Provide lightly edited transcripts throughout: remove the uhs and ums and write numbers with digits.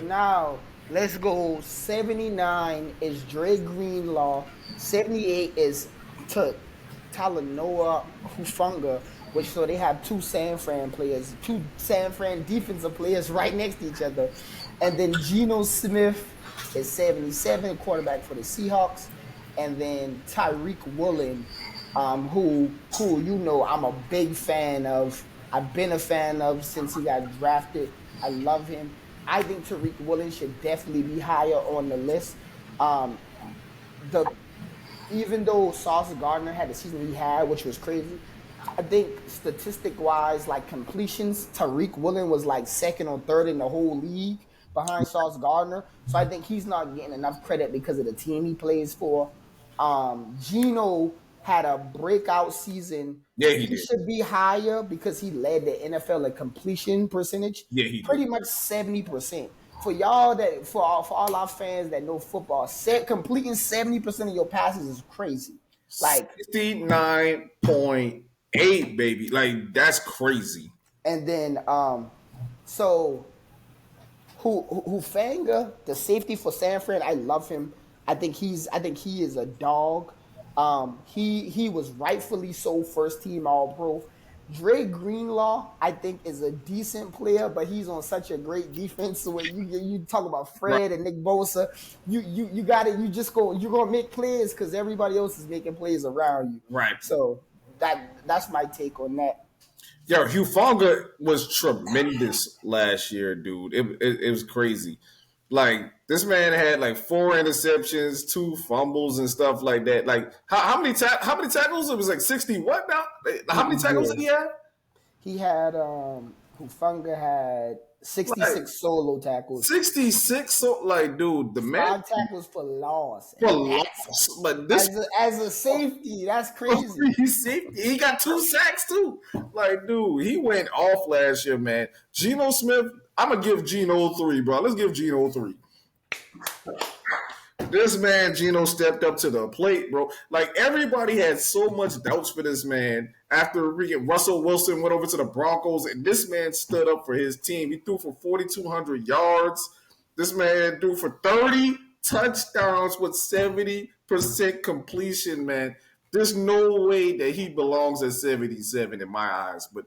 now let's go. 79 is Dre Greenlaw. 78 is Talanoa Hufunga, which so they have two San Fran players, two San Fran defensive players right next to each other. And then Geno Smith is 77, quarterback for the Seahawks. And then Tyreek Woolen, who I'm a big fan of. I've been a fan of since he got drafted. I love him. I think Tariq Woolen should definitely be higher on the list. Um, the Even though Sauce Gardner had the season he had, which was crazy, I think statistic wise, like completions, Tariq Woolen was like second or third in the whole league behind Sauce Gardner. So I think he's not getting enough credit because of the team he plays for. Geno had a breakout season. Yeah, he He did. should be higher because he led the NFL in completion percentage. Yeah, he did. Pretty much 70%. For all our fans that know football, completing 70% of your passes is crazy. Like 69.8, baby. Like that's crazy. And then so Hufanga, the safety for San Fran, I love him. I think he is a dog. He was rightfully so first team All Pro. Dre Greenlaw, I think, is a decent player, but he's on such a great defense. So when you talk about Fred and Nick Bosa, you're gonna make plays because everybody else is making plays around you. Right. So that's my take on that. Yo, Hufanga was tremendous last year, dude. It was crazy. Like this man had like 4 interceptions, 2 fumbles, and stuff like that. Like how many tackles? It was like 60. What now? How many tackles did he have? He had Hufanga had 66 solo tackles. 66. So like, dude, the man 5 tackles for loss. For loss, but this as a safety, that's crazy. He got 2 sacks too. Like, dude, he went off last year, man. Geno Smith, I'm gonna give Geno 3, bro. Let's give Geno 3. This man, Geno, stepped up to the plate, bro. Like, everybody had so much doubts for this man after Russell Wilson went over to the Broncos, and this man stood up for his team. He threw for 4,200 yards. This man threw for 30 touchdowns with 70% completion, man. There's no way that he belongs at 77 in my eyes, but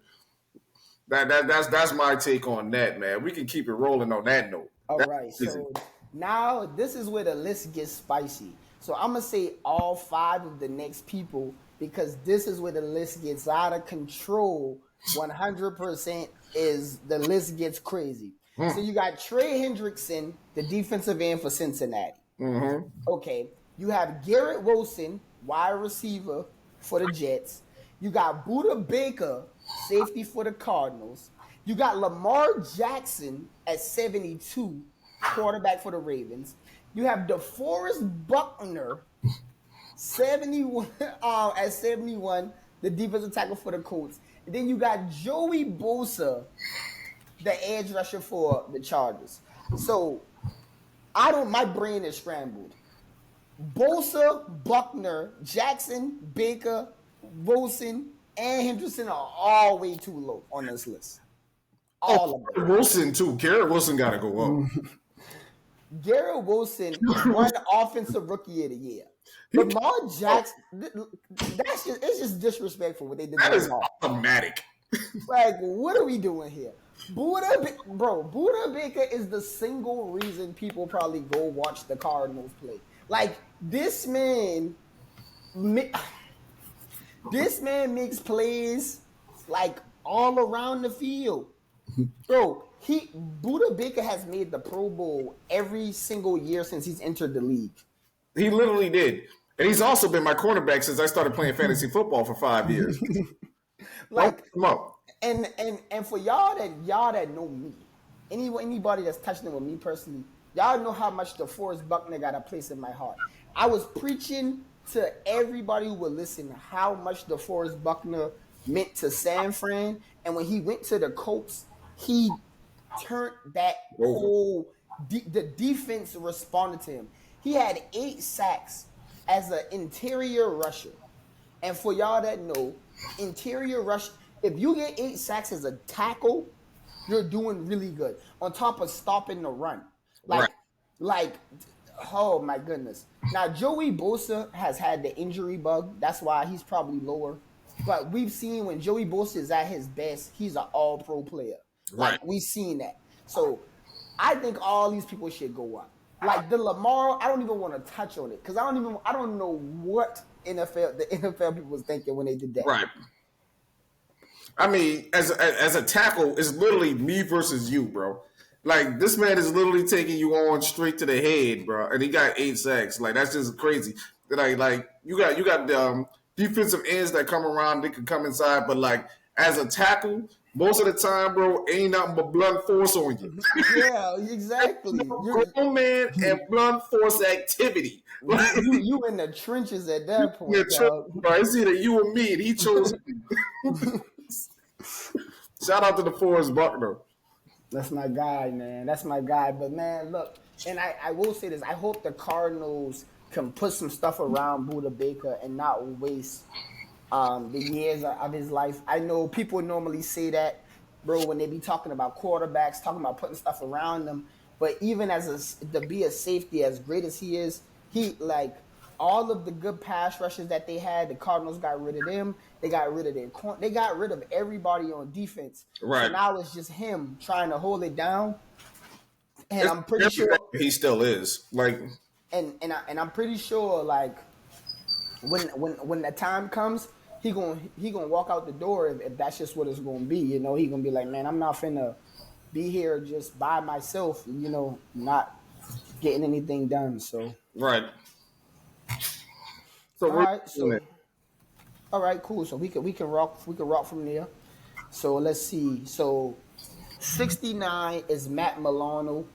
that's my take on that, man. We can keep it rolling on that note. All right, so now this is where the list gets spicy. So I'm gonna say all 5 of the next people because this is where the list gets out of control. 100% is the list gets crazy. So you got Trey Hendrickson, the defensive end for Cincinnati. Mm-hmm. Okay, you have Garrett Wilson, wide receiver for the Jets. You got Buda Baker, safety for the Cardinals. You got Lamar Jackson at 72, quarterback for the Ravens. You have DeForest Buckner, 71 at 71, the defensive tackle for the Colts. And then you got Joey Bosa, the edge rusher for the Chargers. So my brain is scrambled. Bosa, Buckner, Jackson, Baker, Wilson, and Henderson are all way too low on this list. All of them. Wilson too. Garrett Wilson got to go up. Garrett Wilson won Offensive Rookie of the Year. Lamar Jackson, it's just disrespectful what they did. That is automatic. Like, what are we doing here? Buda Baker is the single reason people probably go watch the Cardinals play. Like, this man makes plays like all around the field. Bro, Buda Baker has made the Pro Bowl every single year since he's entered the league. He literally did. And he's also been my cornerback since I started playing fantasy football for 5 years. Like, come on. And for y'all that know me, anybody that's touching with me personally, y'all know how much DeForest Buckner got a place in my heart. I was preaching to everybody who would listen how much DeForest Buckner meant to San Fran, and when he went to the Colts, he turned that whole the defense responded to him. He had 8 sacks as an interior rusher, and for y'all that know, interior rush. If you get 8 sacks as a tackle, you're doing really good. On top of stopping the run. Right. Like, like, oh my goodness. Now Joey Bosa has had the injury bug. That's why he's probably lower. But we've seen when Joey Bosa is at his best, he's an all-pro player. Right. Like we've seen that. So I think all these people should go up. Like the Lamar, I don't even want to touch on it because I don't know what the NFL people was thinking when they did that. Right. I mean, as a tackle, it's literally me versus you, bro. Like this man is literally taking you on straight to the head, bro, and he got 8 sacks. Like that's just crazy. Like you got defensive ends that come around, they can come inside, but like as a tackle, most of the time, bro, ain't nothing but blunt force on you. Yeah, exactly. Grown man and blunt force activity. Like, You in the trenches at that yeah, point, dog. bro, it's either you or me, and he chose me. Shout out to the Forrest Buckner. That's my guy, man. That's my guy. But man, look, and I will say this: I hope the Cardinals can put some stuff around Buda Baker and not waste the years of his life. I know people normally say that, bro, when they be talking about quarterbacks, talking about putting stuff around them. But even to be a safety as great as he is, he like all of the good pass rushes that they had, the Cardinals got rid of them. They got rid of they got rid of everybody on defense. So Right. now it's just him trying to hold it down. And It's I'm pretty sure, he still is. Like, and I'm pretty sure, like when the time comes, he gonna walk out the door if that's just what it's gonna be. You know, he gonna be like, man, I'm not finna be here just by myself. You know, not getting anything done. So right. So all we're right, doing it. so all right, cool. So we can rock from there. So let's see. So 69 is Matt Milano.